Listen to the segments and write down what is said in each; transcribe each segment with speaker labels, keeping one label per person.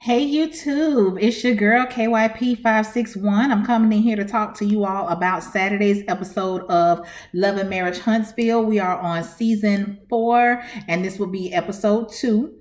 Speaker 1: Hey YouTube, it's your girl KYP561. I'm coming in here to talk to you all about Saturday's episode of Love and Marriage Huntsville. We are on season 4 and this will be episode 2.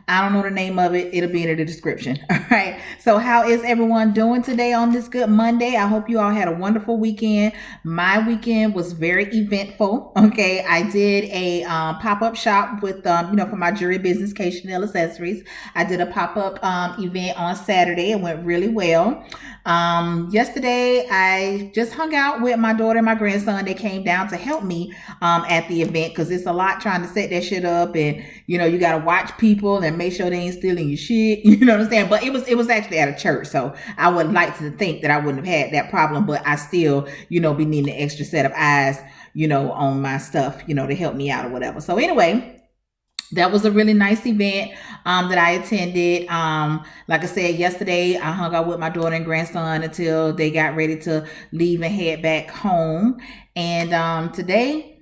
Speaker 1: I don't know the name of it. It'll be in the description. All right. So how is everyone doing today on this good Monday? I hope you all had a wonderful weekend. My weekend was very eventful. Okay. I did a pop-up shop with, for my jewelry business, K Chanel Accessories. I did a pop-up event on Saturday. It went really well. Yesterday, I just hung out with my daughter and my grandson. They came down to help me at the event because it's a lot trying to set that shit up, and you got to watch people and make sure they ain't stealing your shit. You know what I'm saying? But it was actually at a church, so I would like to think that I wouldn't have had that problem. But I still, be needing an extra set of eyes, on my stuff, to help me out or whatever. So anyway, that was a really nice event that I attended. Like I said, yesterday I hung out with my daughter and grandson until they got ready to leave and head back home. And today,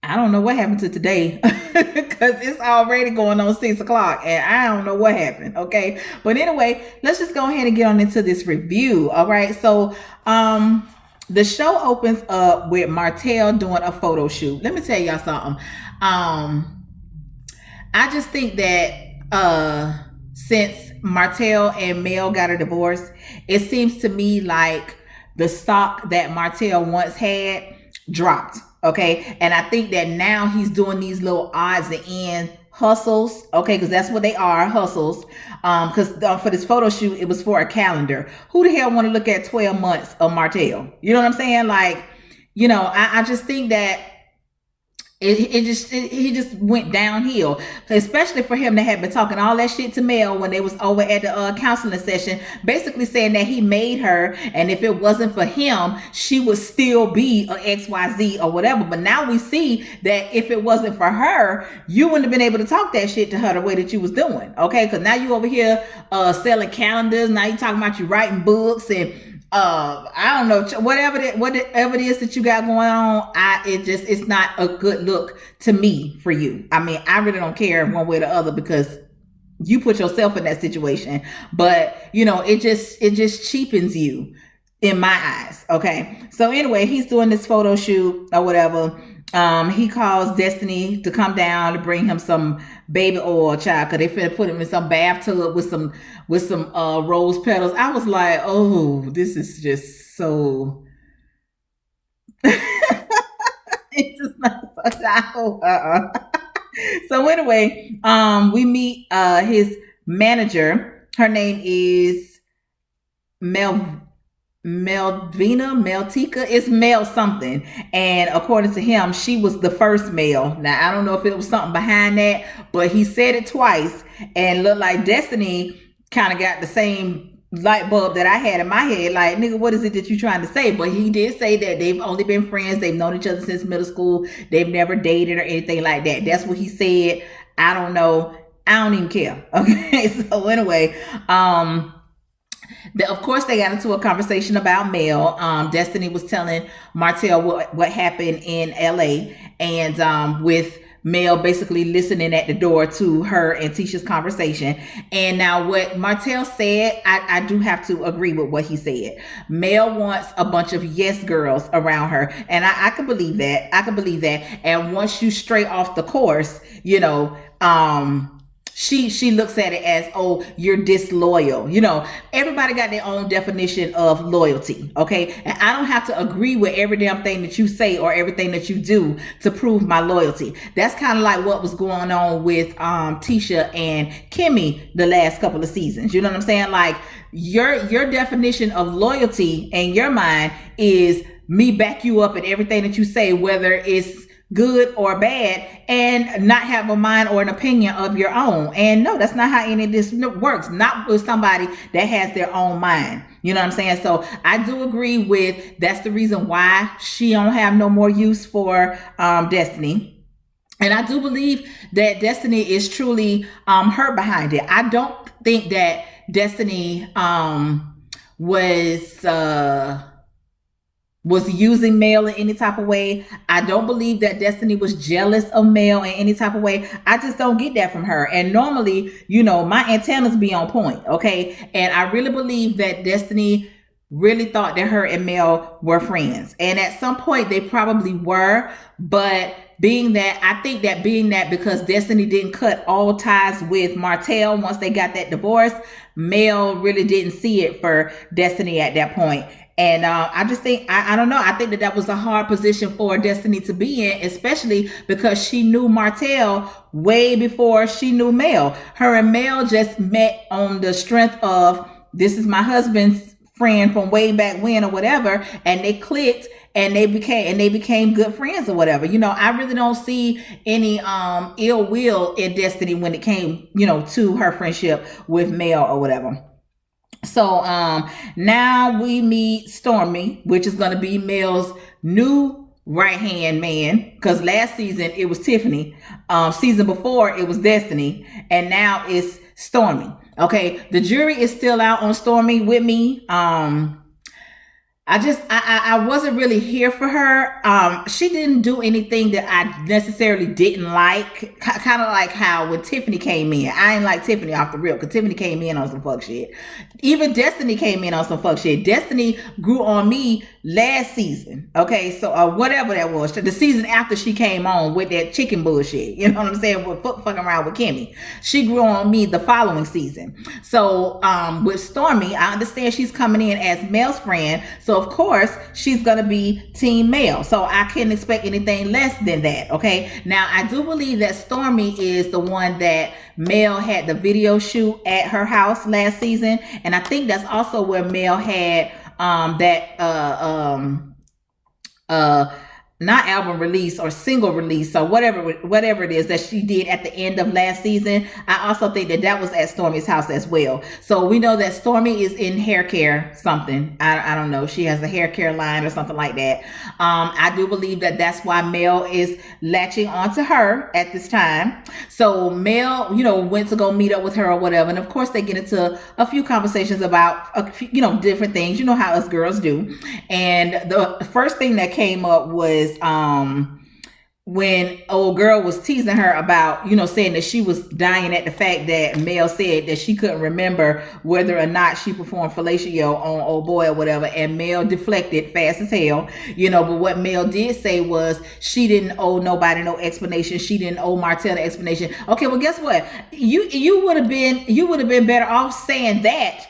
Speaker 1: I don't know what happened to today because it's already going on 6 o'clock and I don't know what happened. Okay. But anyway, let's just go ahead and get on into this review. All right. So, the show opens up with Martell doing a photo shoot. Let me tell y'all something. I just think that since Martell and Mel got a divorce, it seems to me like the stock that Martell once had dropped. Okay. And I think that now he's doing these little odds and ends hustles. Okay. Because that's what they are, hustles. Because for this photo shoot, it was for a calendar. Who the hell want to look at 12 months of Martell? You know what I'm saying? Like, I just think that he just went downhill, especially for him to have been talking all that shit to Mel when they was over at the counseling session, basically saying that he made her, and if it wasn't for him, she would still be a XYZ or whatever. But now we see that if it wasn't for her, you wouldn't have been able to talk that shit to her the way that you was doing. Okay, because now you over here selling calendars. Now you talking about you writing books and I don't know, whatever it is that you got going on, it's not a good look to me for you. I mean, I really don't care one way or the other because you put yourself in that situation, but it just cheapens you in my eyes. Okay. So anyway, he's doing this photo shoot or whatever. He calls Destiny to come down to bring him some baby oil, child, because they finna put him in some bathtub with some rose petals. I was like, oh, this is just so. It's just not so. So anyway, we meet his manager. Her name is Meltika. It's Mel something, and according to him, she was the first Mel. Now I don't know if it was something behind that, but he said it twice and looked like Destiny kind of got the same light bulb that I had in my head, like, nigga, what is it that you trying to say? But he did say that they've only been friends, they've known each other since middle school, they've never dated or anything like that. That's what he said. I don't know, I don't even care. Okay. So anyway, of course, they got into a conversation about Mel. Destiny was telling Martell what happened in LA, and with Mel basically listening at the door to her and Tisha's conversation. And now what Martell said, I do have to agree with what he said. Mel wants a bunch of yes girls around her. And I can believe that. I can believe that. And once you stray off the course, she looks at it as, oh, you're disloyal. Everybody got their own definition of loyalty. Okay. And I don't have to agree with every damn thing that you say or everything that you do to prove my loyalty. That's kind of like what was going on with Tisha and Kimmy the last couple of seasons. You know what I'm saying? Like your definition of loyalty in your mind is me back you up in everything that you say, whether it's good or bad, and not have a mind or an opinion of your own. And no, that's not how any of this works. Not with somebody that has their own mind. You know what I'm saying? So I do agree with, that's the reason why she don't have no more use for Destiny. And I do believe that Destiny is truly hurt behind it. I don't think that Destiny was was using Mel in any type of way. I don't believe that Destiny was jealous of Mel in any type of way. I just don't get that from her. And normally, my antennas be on point, okay? And I really believe that Destiny really thought that her and Mel were friends. And at some point they probably were, but being that because Destiny didn't cut all ties with Martell once they got that divorce, Mel really didn't see it for Destiny at that point. And I just think, I don't know, I think that was a hard position for Destiny to be in, especially because she knew Martell way before she knew Mel. Her and Mel just met on the strength of, this is my husband's friend from way back when or whatever, and they clicked and they became good friends or whatever. I really don't see any ill will in Destiny when it came, to her friendship with Mel or whatever. So now we meet Stormy, which is going to be Mel's new right hand man, because last season it was Tiffany, season before it was Destiny, and now it's Stormy. Okay, the jury is still out on Stormy with me. I wasn't really here for her. She didn't do anything that I necessarily didn't like. Kind of like how when Tiffany came in, I ain't like Tiffany off the rip because Tiffany came in on some fuck shit. Even Destiny came in on some fuck shit. Destiny grew on me last season. Okay, so whatever that was, the season after she came on with that chicken bullshit. You know what I'm saying? With fucking around with Kimmy, she grew on me the following season. So with Stormy, I understand she's coming in as Mel's friend. So of course she's gonna be Team Mel. So I can't expect anything less than that. Okay. Now I do believe that Stormy is the one that Mel had the video shoot at her house last season, and I think that's also where Mel had not album release or single release or whatever it is that she did at the end of last season. I also think that was at Stormy's house as well. So we know that Stormy is in hair care something. I don't know. She has a hair care line or something like that. I do believe that that's why Mel is latching onto her at this time. So Mel, went to go meet up with her or whatever. And of course they get into a few conversations about, different things. You know how us girls do. And the first thing that came up was when old girl was teasing her about, saying that she was dying at the fact that Mel said that she couldn't remember whether or not she performed fellatio on old boy or whatever, and Mel deflected fast as hell, but what Mel did say was she didn't owe nobody no explanation. She didn't owe Martell the explanation. Okay, well guess what? You would have been better off saying that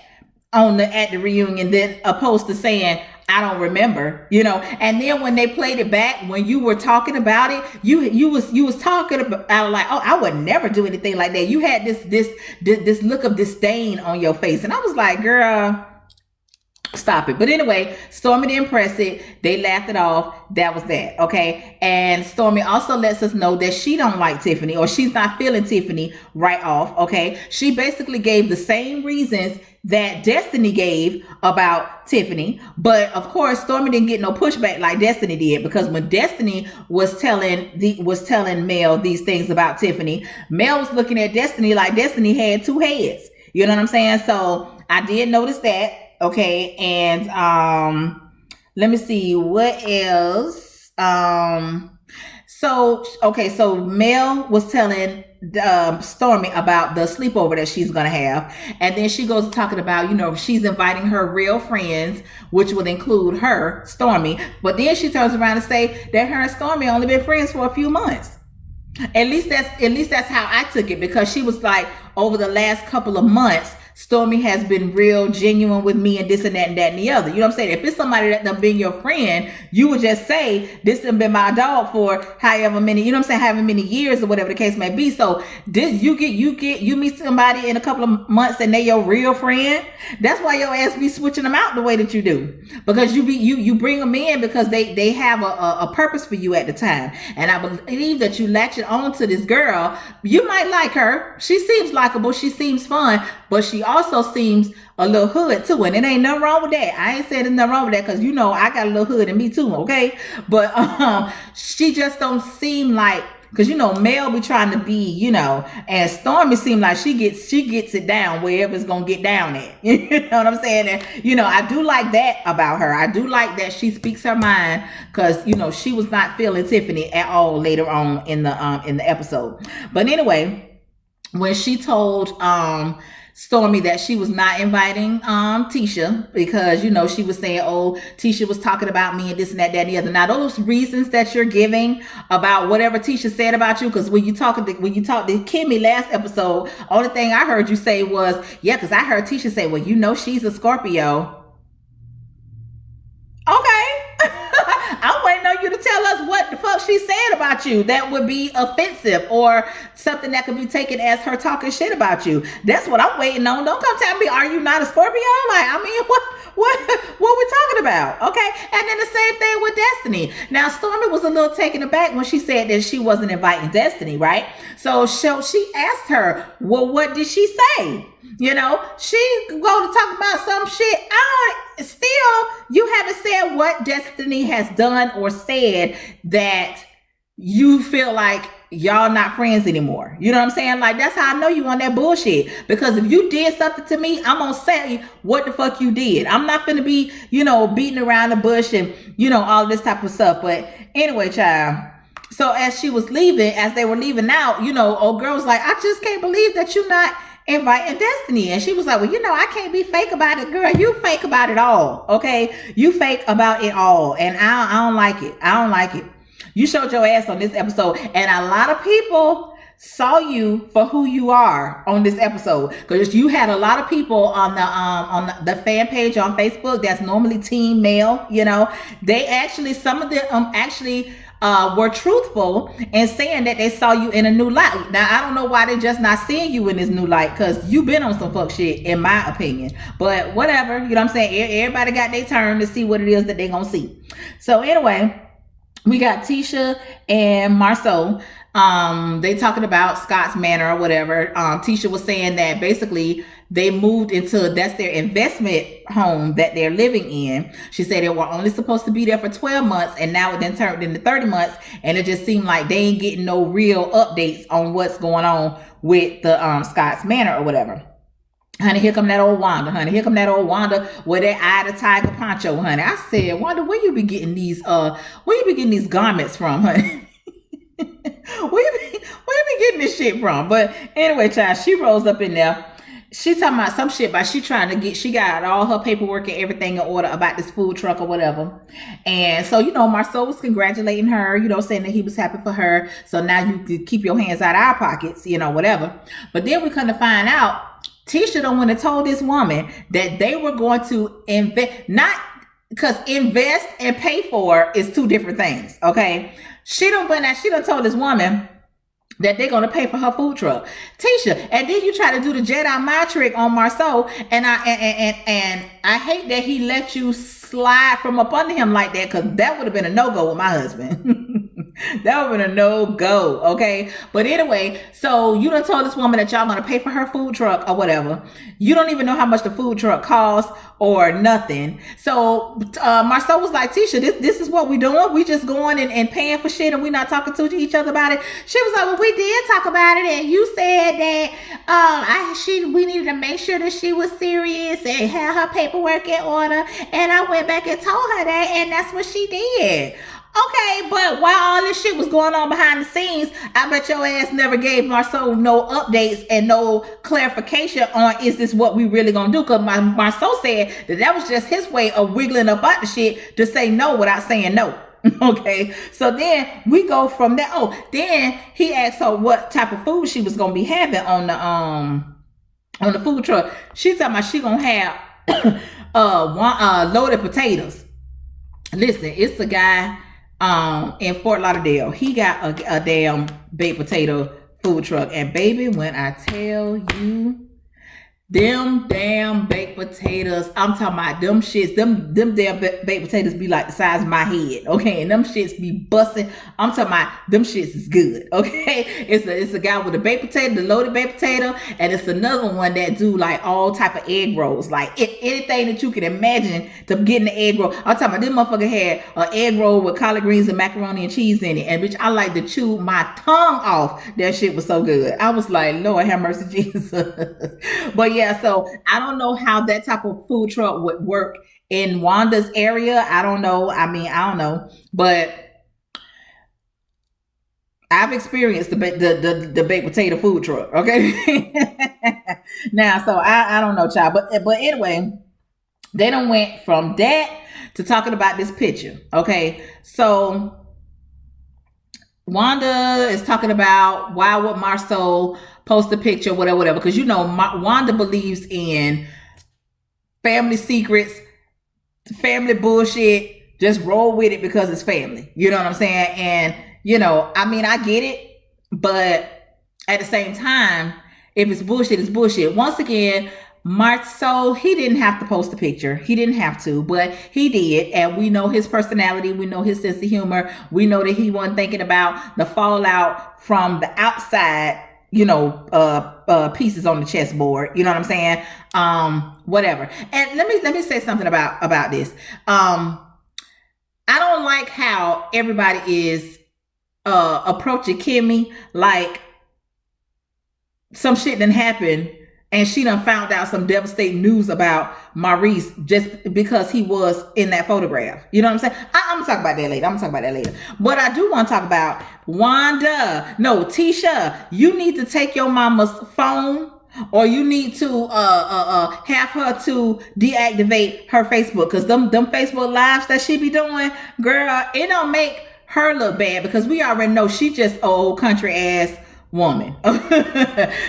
Speaker 1: at the reunion than opposed to saying I don't remember, and then when they played it back, when you were talking about it, you was talking about like, oh, I would never do anything like that. You had this look of disdain on your face, and I was like, girl, stop it. But anyway, Stormy didn't press it. They laughed it off. That was that. Okay. And Stormy also lets us know that she don't like Tiffany, or she's not feeling Tiffany right off. Okay. She basically gave the same reasons that Destiny gave about Tiffany. But of course, Stormy didn't get no pushback like Destiny did, because when Destiny was telling Mel these things about Tiffany, Mel was looking at Destiny like Destiny had two heads. You know what I'm saying? So I did notice that. Okay, and let me see what else. So Mel was telling Stormy about the sleepover that she's gonna have, and then she goes talking about, she's inviting her real friends, which would include her, Stormy. But then she turns around and say that her and Stormy only been friends for a few months. At least that's how I took it, because she was like, over the last couple of months, Stormy has been real genuine with me and this and that and that and the other. You know what I'm saying? If it's somebody that done been your friend, you would just say, this done been my dog for however many, however many years or whatever the case may be. So this, you meet somebody in a couple of months and they your real friend. That's why your ass be switching them out the way that you do. Because you bring them in because they have a purpose for you at the time. And I believe that you latching on to this girl. You might like her. She seems likable. She seems fun, but she also seems a little hood too, and it ain't nothing wrong with that. I ain't saying there's nothing wrong with that, because I got a little hood in me too, okay? But she just don't seem like because Mel be trying to be, and Stormy seemed like she gets it down wherever it's gonna get down at. You know what I'm saying? And I do like that about her. I do like that she speaks her mind, because she was not feeling Tiffany at all later on in the episode. But anyway, when she told Stormy that she was not inviting Tisha, because she was saying, oh, Tisha was talking about me and this and that, that and the other. Now those reasons that you're giving about whatever Tisha said about you, because when you talked to Kimmy last episode, only thing I heard you say was, yeah, because I heard Tisha say, well, she's a Scorpio. Okay. I'm waiting on you to tell us what the fuck she said about you that would be offensive, or something that could be taken as her talking shit about you. That's what I'm waiting on. Don't come tell me, are you not a Scorpio? Like, I mean, what we're talking about? Okay. And then the same thing with Destiny. Now, Stormy was a little taken aback when she said that she wasn't inviting Destiny, right? So she asked her, well, what did she say? She go to talk about some shit. Still, you haven't said what Destiny has done or said that you feel like y'all not friends anymore. You know what I'm saying? Like, that's how I know you on that bullshit. Because if you did something to me, I'm gonna say what the fuck you did. I'm not gonna be, beating around the bush and, all this type of stuff. But anyway, child. So as they were leaving out, old girl was like, I just can't believe that you're not inviting Destiny. And she was like, well, I can't be fake about it, girl. You fake about it all. Okay. You fake about it all. And I don't like it. I don't like it. You showed your ass on this episode, and a lot of people saw you for who you are on this episode, because you had a lot of people on the fan page on Facebook that's normally team male. They actually, some of them were truthful in saying that they saw you in a new light. Now, I don't know why they're just not seeing you in this new light, because you've been on some fuck shit, in my opinion. But whatever, you know what I'm saying? Everybody got their turn to see what it is that they're gonna see. So anyway, we got Tisha and Marceau. They talking about Scott's Manor or whatever. Tisha was saying that basically they moved into, that's their investment home that they're living in. She said they were only supposed to be there for 12 months, and now it then turned into 30 months. And it just seemed like they ain't getting no real updates on what's going on with the Scott's Manor or whatever. Honey, here come that old Wanda, honey. Here come that old Wanda with that eye to tiger poncho, honey. I said, Wanda, where you be getting these garments from, honey? where you be getting this shit from? But anyway, child, she rolls up in there. She talking about some shit about she got all her paperwork and everything in order about this food truck or whatever. And so, Marceau was congratulating her, saying that he was happy for her. So now you could keep your hands out of our pockets, whatever. But then we come to find out, Tisha done went and told this woman that they were going to invest, not because invest and pay for is two different things. Okay. She done told this woman that they're going to pay for her food truck. Tisha, and then you try to do the Jedi mind trick on Marceau, and I hate that he let you slide from up under him like that, because that would have been a no-go with my husband. That would have been a no-go, okay? But anyway, so you done told this woman that y'all gonna pay for her food truck or whatever. You don't even know how much the food truck costs or nothing. So Marceau was like, Tisha, this is what we doing. We just going and paying for shit, and we not talking to each other about it. She was like, well, we did talk about it, and you said that we needed to make sure that she was serious and had her paperwork in order. And I went back and told her that, and that's what she did. Okay, but while all this shit was going on behind the scenes, I bet your ass never gave Marceau no updates and no clarification on, is this what we really gonna do? Because Marceau said that was just his way of wiggling about the shit to say no without saying no. Okay, so then we go from there. Oh, then he asked her what type of food she was gonna be having on the food truck. She talking about she gonna have loaded potatoes. Listen, it's a guy in Fort Lauderdale. He got a damn baked potato food truck, and baby, when I tell you Them damn baked potatoes. I'm talking about them shits. Them damn baked potatoes be like the size of my head. Okay, and them shits be busting. I'm talking about them shits is good. Okay, it's a guy with a baked potato, the loaded baked potato, and it's another one that do like all type of egg rolls, like anything that you can imagine to get in the egg roll. I'm talking about this motherfucker had an egg roll with collard greens and macaroni and cheese in it, and which I like to chew my tongue off. That shit was so good. I was like, Lord have mercy, Jesus. But yeah, so I don't know how that type of food truck would work in Wanda's area. I don't know. I mean, I don't know, but I've experienced the baked potato food truck. Okay, now so I don't know, child, but anyway, they done went from that to talking about this picture. Okay, so Wanda is talking about why would Marceau post a picture, whatever, because you know Wanda believes in family secrets, family bullshit. Just roll with it because it's family. You know what I'm saying? And you know, I mean, I get it, but at the same time, if it's bullshit, it's bullshit. Once again, Marceau, he didn't have to post a picture. He didn't have to, but he did. And we know his personality. We know his sense of humor. We know that he wasn't thinking about the fallout from the outside, you know, pieces on the chessboard. You know what I'm saying? Whatever. And let me say something about this. I don't like how everybody is approaching Kimmy like some shit didn't happen and she done found out some devastating news about Maurice just because he was in that photograph. You know what I'm saying? I'm gonna talk about that later. But I do want to talk about Wanda. No, Tisha, you need to take your mama's phone, or you need to have her to deactivate her Facebook, because them Facebook lives that she be doing, girl, it don't make her look bad, because we already know she just old country ass woman.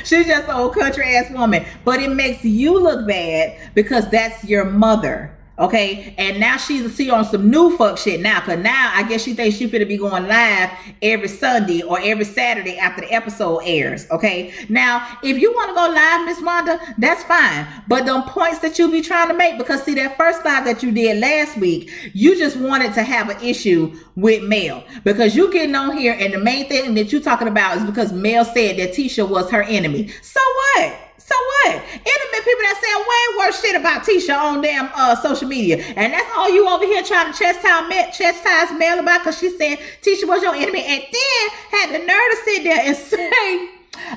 Speaker 1: She's just an old country ass woman, but it makes you look bad because that's your mother. Okay, and now she's on some new fuck shit now, because now I guess she thinks she finna be going live every Sunday or every Saturday after the episode airs. Okay, now if you want to go live, Miss Wanda, that's fine, but them points that you be trying to make, because see, that first live that you did last week, you just wanted to have an issue with Mel, because you getting on here and the main thing that you talking about is because Mel said that Tisha was her enemy. So what? So what? Intimate people that say way worse shit about Tisha on damn social media, and that's all you over here trying to chastise Mel about, because she said Tisha was your enemy, and then had the nerve to sit there and say,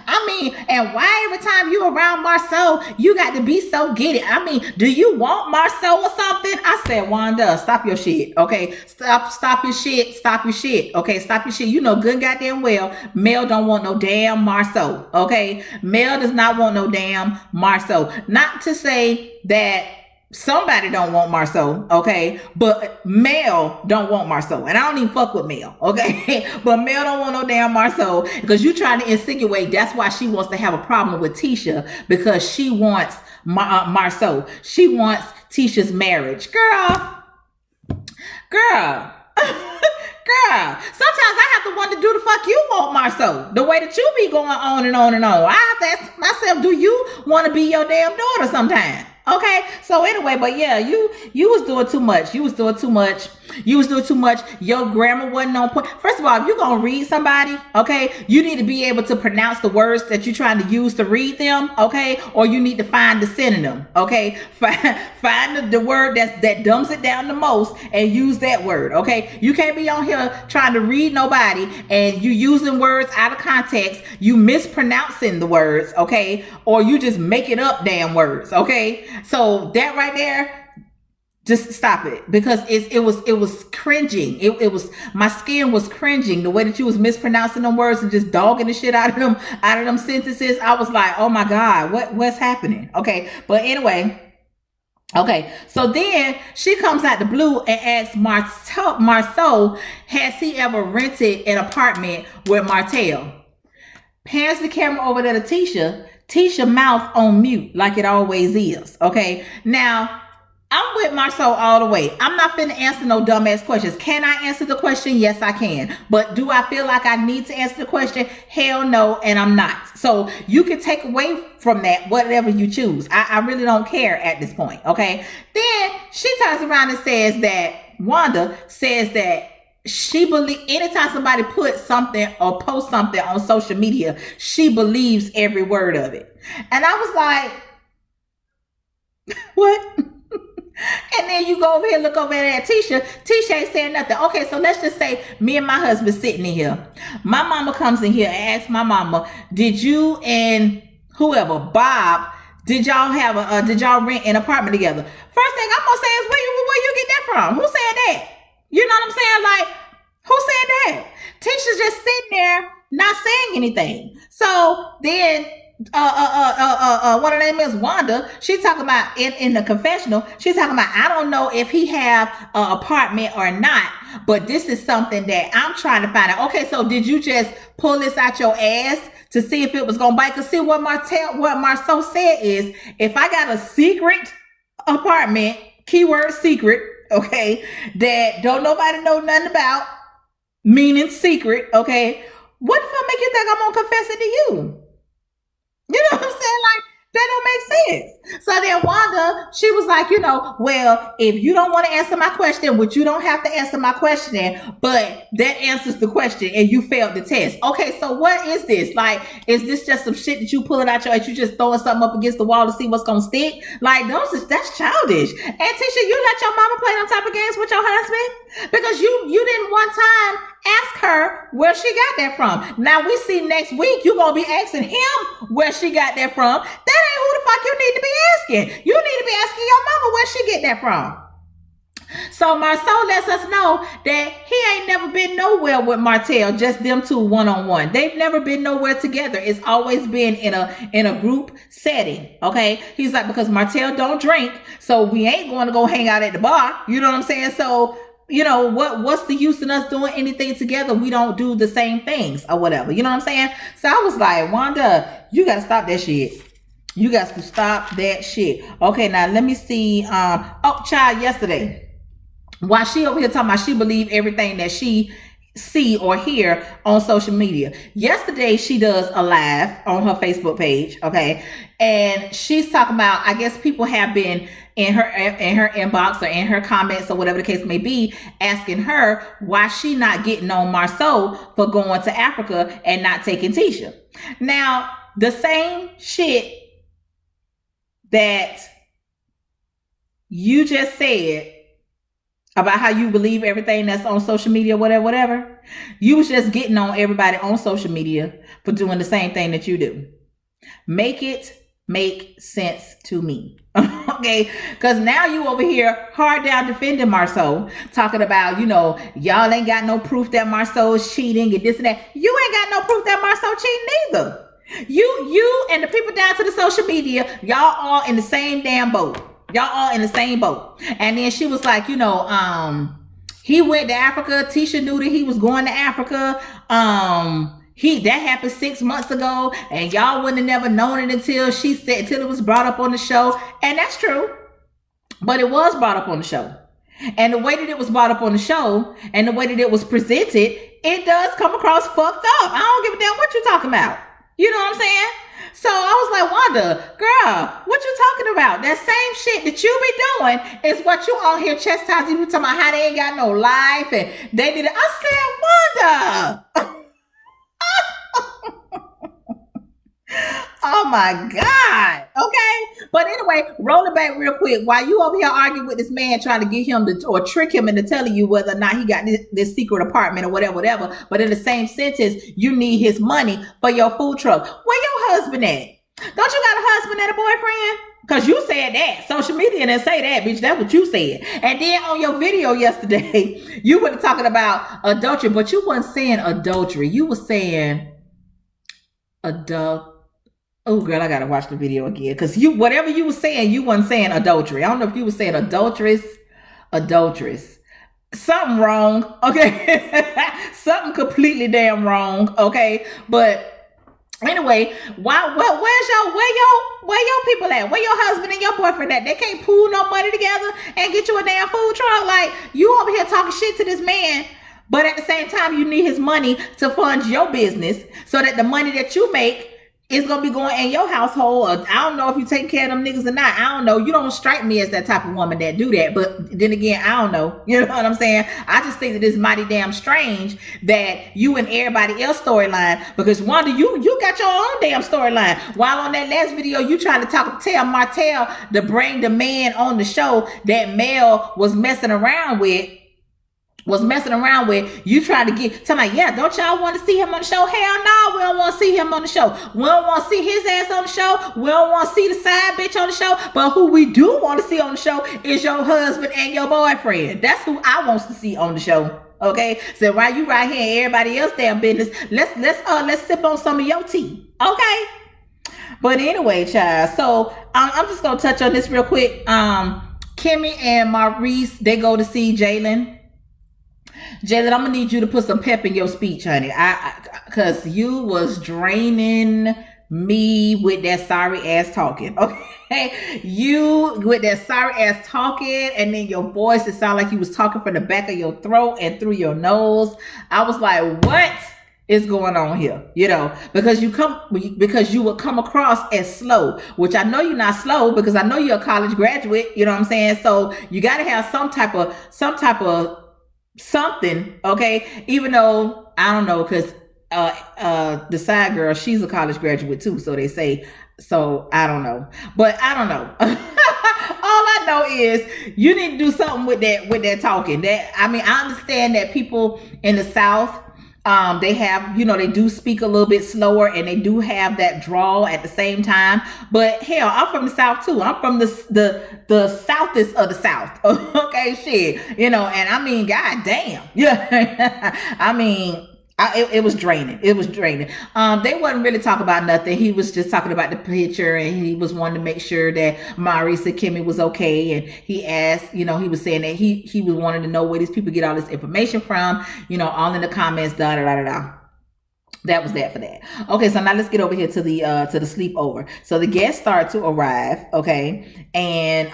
Speaker 1: I mean, and why every time you around Marceau, you got to be so giddy? I mean, do you want Marceau or something? I said, Wanda, stop your shit, okay? Stop your shit, okay? Stop your shit. You know good goddamn well, Mel don't want no damn Marceau, okay? Mel does not want no damn Marceau. Not to say that somebody don't want Marceau, okay? But Mel don't want Marceau. And I don't even fuck with Mel, okay? But Mel don't want no damn Marceau, because you trying to insinuate that's why she wants to have a problem with Tisha, because she wants Marceau. She wants Tisha's marriage. Girl. Girl, sometimes I have to wonder, do the fuck you want Marceau? The way that you be going on and on and on. I have to ask myself, do you want to be your damn daughter sometime? Okay, so anyway, but yeah, you was doing too much. You was doing too much. Your grammar wasn't on point. First of all, if you're gonna read somebody, okay, you need to be able to pronounce the words that you're trying to use to read them, okay? Or you need to find the synonym, okay? Find the word that dumbs it down the most and use that word, okay? You can't be on here trying to read nobody and you using words out of context, you mispronouncing the words, okay? Or you just making up damn words, okay? So that right there, just stop it, because it was cringing. It was, my skin was cringing the way that you was mispronouncing them words and just dogging the shit out of them sentences. I was like, oh my God, what's happening? Okay, but anyway. Okay, so then she comes out the blue and asks Marceau, has he ever rented an apartment with Martell? Pans the camera over there to Tisha mouth on mute like it always is. Okay, now I'm with Marceau all the way. I'm not finna answer no dumbass questions. Can I answer the question? Yes, I can. But do I feel like I need to answer the question? Hell no, and I'm not. So you can take away from that whatever you choose. I really don't care at this point, okay? Then she turns around and says that, Wanda says that she believe anytime somebody puts something or posts something on social media, she believes every word of it. And I was like, what? And then you go over here, look over there at Tisha. Tisha ain't saying nothing. Okay, so let's just say me and my husband sitting in here. My mama comes in here and asks my mama, did you and whoever, Bob, did y'all rent an apartment together? First thing I'm gonna say is, where you get that from? Who said that? You know what I'm saying? Like, who said that? Tisha's just sitting there not saying anything. So then what her name is, Wanda, she's talking about in the confessional, she's talking about, I don't know if he have an apartment or not, but this is something that I'm trying to find out. Okay, so did you just pull this out your ass to see if it was gonna bite? Because see, what Marceau said is, if I got a secret apartment, keyword secret, okay, that don't nobody know nothing about, meaning secret, okay, what the fuck make you think I'm gonna confess it to you? You know what I'm saying? Like, that don't make sense. So then Wanda, she was like, well, if you don't want to answer my question, which you don't have to answer my question, but that answers the question and you failed the test. Okay, so what is this? Like, is this just some shit that you pulling out your ass? You just throwing something up against the wall to see what's gonna stick? Like, that's childish. And Tisha, you let your mama play them type of games with your husband? Because you didn't one time ask her where she got that from. Now we see next week you gonna be asking him where she got that from. That ain't who the fuck you need to be asking. You need to be asking your mama where she get that from. So Marceau lets us know that he ain't never been nowhere with Martell, just them two one-on-one. They've never been nowhere together. It's always been in a group setting. Okay. He's like, because Martell don't drink, so we ain't going to go hang out at the bar. You know what I'm saying? So what's the use in us doing anything together? We don't do the same things or whatever. You know what I'm saying? So I was like, Wanda, you got to stop that shit. You got to stop that shit. Okay, now let me see. Child, yesterday, while she over here talking about she believe everything that she see or hear on social media. Yesterday, she does a live on her Facebook page. Okay. And she's talking about, I guess people have been in her inbox or in her comments or whatever the case may be, asking her why she not getting on Marceau for going to Africa and not taking Tisha. Now, the same shit that you just said about how you believe everything that's on social media, whatever, you was just getting on everybody on social media for doing the same thing that you do. Make it make sense to me. Okay, because now you over here hard down defending Marceau, talking about, y'all ain't got no proof that Marceau is cheating and this and that. You ain't got no proof that Marceau cheating either. You and the people down to the social media, y'all all in the same damn boat. Y'all all in the same boat. And then she was like, he went to Africa. Tisha knew that he was going to Africa. That happened 6 months ago, and y'all wouldn't have never known it until it was brought up on the show. And that's true. But it was brought up on the show. And the way that it was brought up on the show and the way that it was presented, it does come across fucked up. I don't give a damn what you're talking about. You know what I'm saying? So I was like, Wanda, girl, what you talking about? That same shit that you be doing is what you on here chastising. You talking about how they ain't got no life and they did it. I said, Wanda. Oh my God. Okay. But anyway, roll it back real quick. While you over here arguing with this man trying to get him or trick him into telling you whether or not he got this secret apartment or whatever. But in the same sentence, you need his money for your food truck. Where your husband at? Don't you got a husband and a boyfriend? Because you said that. Social media didn't say that, bitch. That's what you said. And then on your video yesterday, you were talking about adultery, but you weren't saying adultery. You were saying adult. Oh, girl, I gotta watch the video again. Because whatever you were saying, you weren't saying adultery. I don't know if you were saying adulteress. Something wrong, okay? Something completely damn wrong, okay? But Anyway, where your people at? Where your husband and your boyfriend at? They can't pool no money together and get you a damn food truck. Like, you over here talking shit to this man, but at the same time, you need his money to fund your business so that the money that you make is gonna be going in your household. Or I don't know if you take care of them niggas or not. I don't know. You don't strike me as that type of woman that do that. But then again, I don't know. You know what I'm saying? I just think that it's mighty damn strange that you and everybody else storyline, because Wanda, you got your own damn storyline. While on that last video, you trying to tell Martell to bring the man on the show that Mel was messing around with. You trying to get tell me, yeah, don't y'all want to see him on the show? Hell no, we don't want to see him on the show. We don't want to see his ass on the show. We don't want to see the side bitch on the show. But who we do want to see on the show is your husband and your boyfriend. That's who I want to see on the show. Okay, so while you right here and everybody else damn business, let's sip on some of your tea. Okay. But anyway, child, so I'm just gonna touch on this real quick. Kimmy and Maurice, they go to see Jalen. Jalen, I'm gonna need you to put some pep in your speech, honey. Cause you was draining me with that sorry ass talking. Okay, you with that sorry ass talking, and then your voice, it sounded like you was talking from the back of your throat and through your nose. I was like, what is going on here? You know, because you would come across as slow, which I know you're not slow, because I know you're a college graduate. You know what I'm saying? So you got to have some type of something, okay? Even though I don't know, because the side girl, she's a college graduate too, so they say. So I don't know, but I don't know. All I know is you need to do something with that talking. That, I mean, I understand that people in the South, they have, you know, they do speak a little bit slower, and they do have that drawl at the same time. But hell, I'm from the South too. I'm from the Southest of the South. Okay, shit, you know, and I mean, god damn, yeah. I mean, it was draining. They wasn't really talking about nothing. He was just talking about the picture, and he was wanting to make sure that Maurice and Kimmy was okay. And he asked, you know, he was saying that he was wanting to know where these people get all this information from, you know, all in the comments, da da da da da. That was that for that. Okay, so now let's get over here to the sleepover. So the guests start to arrive, okay, and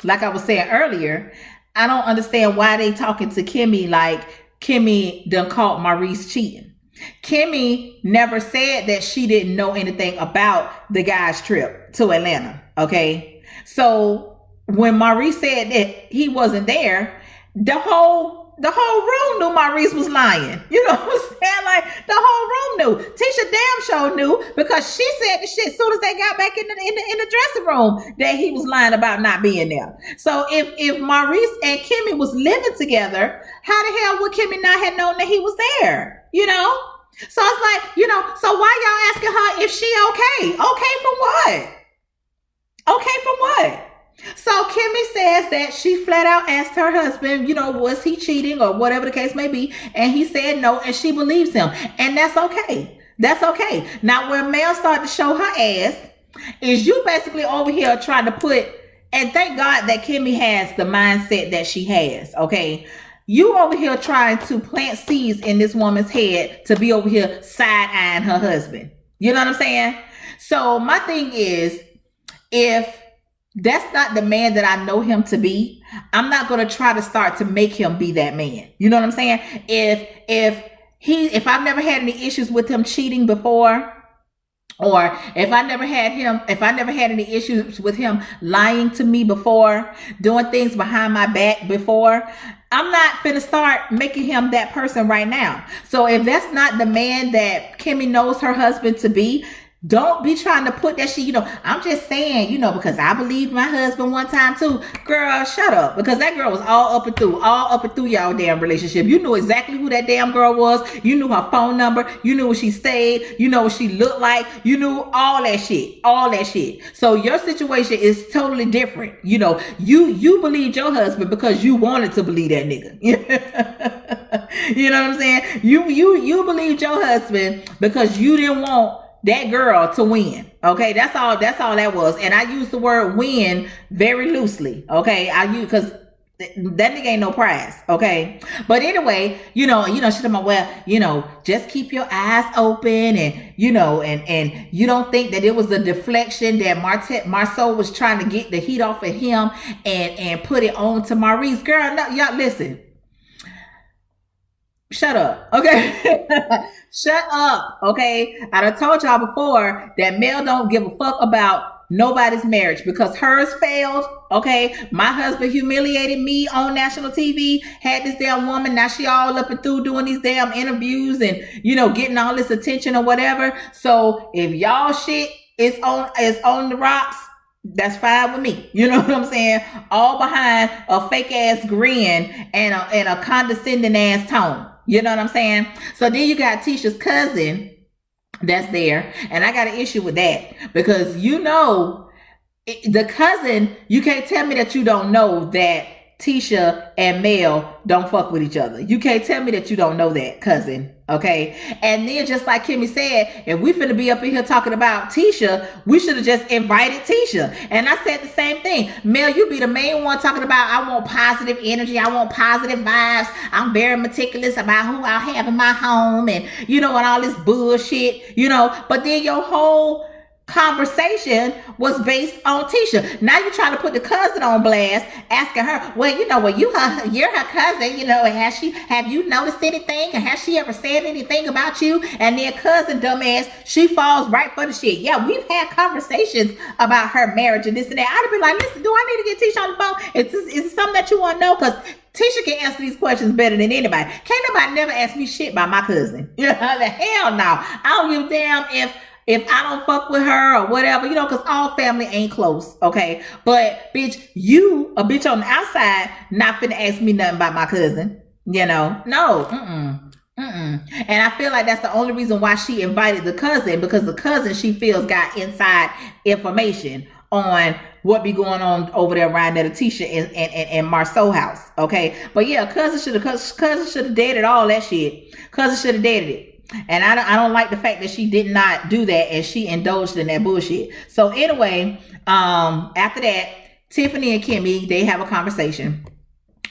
Speaker 1: like I was saying earlier, I don't understand why they talking to Kimmy like Kimmy done caught Maurice cheating. Kimmy never said that she didn't know anything about the guy's trip to Atlanta. Okay. So when Maurice said that he wasn't there, the whole room knew Maurice was lying. You know what I'm saying? Like, the whole room knew. Tisha damn sure knew, because she said the shit as soon as they got back in the dressing room that he was lying about not being there. So if Maurice and Kimmy was living together, how the hell would Kimmy not have known that he was there? You know? So it's like, you know, so why y'all asking her if she okay? Okay from what? Okay from what? So Kimmy says that she flat out asked her husband, you know, was he cheating or whatever the case may be, and he said no, and she believes him, and that's okay. That's okay. Now, where Mel started to show her ass is you basically over here trying to put, and thank God that Kimmy has the mindset that she has, okay? You over here trying to plant seeds in this woman's head to be over here side-eyeing her husband. You know what I'm saying? So my thing is, if that's not the man that I know him to be, I'm not going to try to start to make him be that man. You know what I'm saying? If I've never had any issues with him cheating before, or if I never had any issues with him lying to me before, doing things behind my back before, I'm not finna start making him that person right now. So if that's not the man that Kimmy knows her husband to be, don't be trying to put that shit, you know, I'm just saying, you know, because I believed my husband one time too. Girl, shut up. Because that girl was all up and through y'all damn relationship. You knew exactly who that damn girl was. You knew her phone number. You knew where she stayed. You know what she looked like. You knew all that shit. So your situation is totally different. You know, you believed your husband because you wanted to believe that nigga. You know what I'm saying? You believed your husband because you didn't want that girl to win. Okay, that's all that was. And I use the word win very loosely. Okay, I use, because That nigga ain't no prize, okay? But anyway, she's talking about, well, just keep your eyes open, and and you don't think that it was a deflection that Marceau was trying to get the heat off of him and put it on to Maurice. Girl, no, y'all listen. Shut up, okay? Shut up, okay? I done told y'all before that Mel don't give a fuck about nobody's marriage because hers failed, okay? My husband humiliated me on national TV, had this damn woman, now she all up and through doing these damn interviews and, getting all this attention or whatever. So if y'all shit is on the rocks, that's fine with me. You know what I'm saying? All behind a fake ass grin and a condescending ass tone. You know what I'm saying? So then you got Tisha's cousin that's there, and I got an issue with that because the cousin, you can't tell me that you don't know that Tisha and Mel don't fuck with each other. You can't tell me that you don't know that, cousin. Okay. And then just like Kimmy said, if we finna be up in here talking about Tisha, we should have just invited Tisha. And I said the same thing. Mel, you be the main one talking about, I want positive energy. I want positive vibes. I'm very meticulous about who I have in my home and, and all this bullshit, but then your whole conversation was based on Tisha. Now you're trying to put the cousin on blast, asking her, well, you're her cousin, have you noticed anything? And has she ever said anything about you? And then cousin dumbass, she falls right for the shit. Yeah, we've had conversations about her marriage and this and that. I'd be like, listen, do I need to get Tisha on the phone? Is it something that you want to know? Because Tisha can answer these questions better than anybody. Can't nobody never ask me shit about my cousin. The hell no. I don't give a damn if I don't fuck with her or whatever, because all family ain't close, okay? But, bitch, you, a bitch on the outside, not finna ask me nothing about my cousin, No, And I feel like that's the only reason why she invited the cousin, because the cousin, she feels, got inside information on what be going on over there around there, Tisha and Marceau house, okay? But yeah, cousin should have dated all that shit. Cousin should have dated it. And I don't like the fact that she did not do that and she indulged in that bullshit. So anyway, after that, Tiffany and Kimmy, they have a conversation.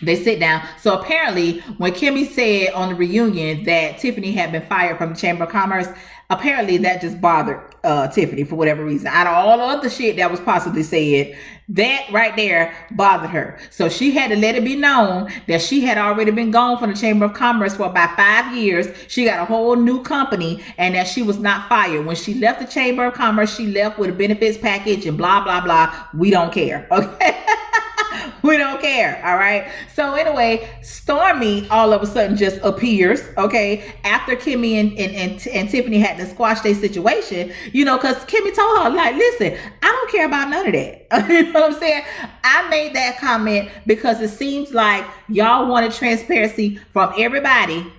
Speaker 1: They sit down. So apparently when Kimmy said on the reunion that Tiffany had been fired from the Chamber of Commerce, apparently that just bothered Tiffany for whatever reason. Out of all the other shit that was possibly said, that right there bothered her. So she had to let it be known that she had already been gone from the Chamber of Commerce for about 5 years. She got a whole new company and that she was not fired. When she left the Chamber of Commerce, she left with a benefits package and blah, blah, blah. We don't care. Okay. We don't care. All right. So anyway, Stormy all of a sudden just appears. Okay. After Kimmy and Tiffany had to squash their situation, because Kimmy told her, like, listen, I don't care about none of that. You know what I'm saying? I made that comment because it seems like y'all wanted transparency from everybody,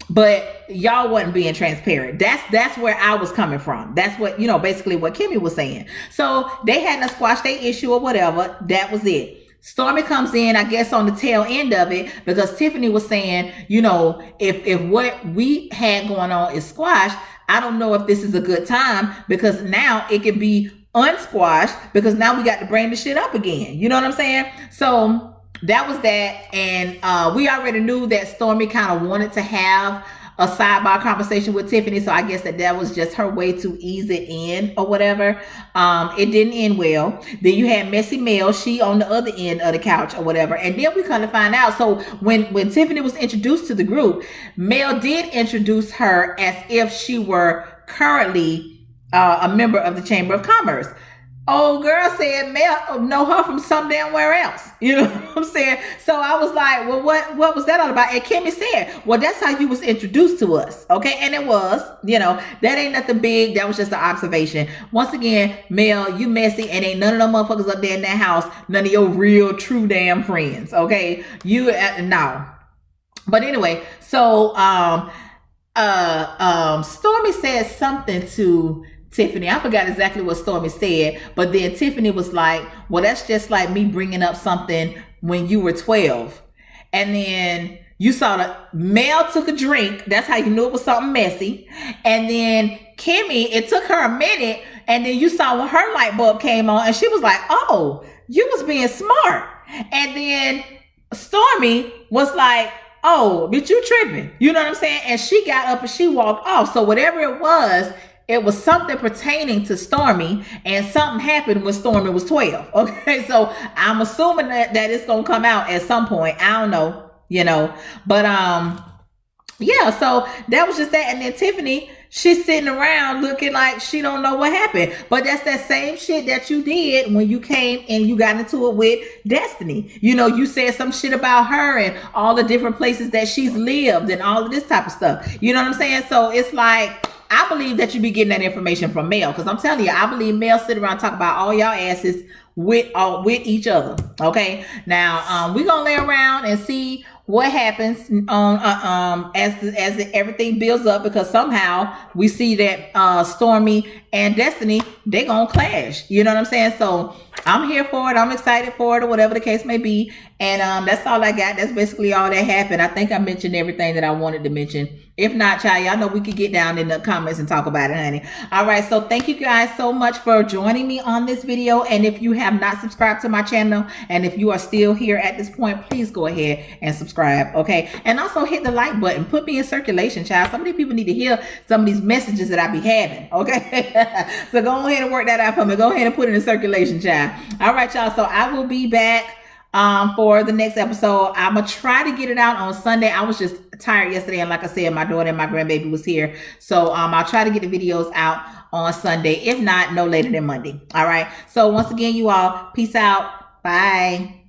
Speaker 1: but y'all wasn't being transparent. That's where I was coming from. That's what, basically what Kimmy was saying. So they had to squash their issue or whatever. That was it. Stormy comes in, I guess, on the tail end of it because Tiffany was saying, if what we had going on is squashed, I don't know if this is a good time because now it can be unsquashed because now we got to bring the shit up again. You know what I'm saying? So that was that. And we already knew that Stormy kind of wanted to have a sidebar conversation with Tiffany. So I guess that was just her way to ease it in or whatever. It didn't end well. Then you had Messy Mel, she on the other end of the couch or whatever. And then we kind of find out. So when Tiffany was introduced to the group, Mel did introduce her as if she were currently a member of the Chamber of Commerce. Old girl said Mel know her from some damn where else. You know what I'm saying? So I was like, well, what was that all about? And Kimmy said, well, that's how you was introduced to us. Okay. And it was, that ain't nothing big. That was just an observation. Once again, Mel, you messy and ain't none of them motherfuckers up there in that house. None of your real true damn friends. Okay. You no. But anyway, so Stormy said something to Tiffany. I forgot exactly what Stormy said, but then Tiffany was like, well, that's just like me bringing up something when you were 12. And then you saw that Mel took a drink. That's how you knew it was something messy. And then Kimmy, it took her a minute. And then you saw when her light bulb came on and she was like, oh, you was being smart. And then Stormy was like, oh, bitch, you tripping. You know what I'm saying? And she got up and she walked off. So whatever it was something pertaining to Stormy, and something happened when Stormy was 12. Okay, so I'm assuming that it's gonna come out at some point. I don't know, but yeah, so that was just that. And then Tiffany, she's sitting around looking like she don't know what happened. But that's that same shit that you did when you came and you got into it with Destiny. You said some shit about her and all the different places that she's lived and all of this type of stuff. You know what I'm saying? So it's like, I believe that you be getting that information from Mel, because I'm telling you, I believe Mel sit around talk about all y'all asses with each other. Okay, now we're gonna lay around and see what happens on as everything builds up, because somehow we see that Stormy and Destiny, they gonna clash. You know what I'm saying? So I'm here for it. I'm excited for it, or whatever the case may be. And that's all I got. That's basically all that happened. I think I mentioned everything that I wanted to mention. If not, child, y'all know we could get down in the comments and talk about it, honey. All right, so thank you guys so much for joining me on this video. And if you have not subscribed to my channel, and if you are still here at this point, please go ahead and subscribe, okay? And also hit the like button. Put me in circulation, child. Some of these people need to hear some of these messages that I be having, okay? So go ahead and work that out for me. Go ahead and put it in circulation, child. All right, y'all, so I will be back for the next episode. I'm gonna try to get it out on Sunday. I was just tired yesterday, and like I said, my daughter and my grandbaby was here, so I'll try to get the videos out on Sunday, if not, no later than Monday. All right, so once again, you all, peace out, bye.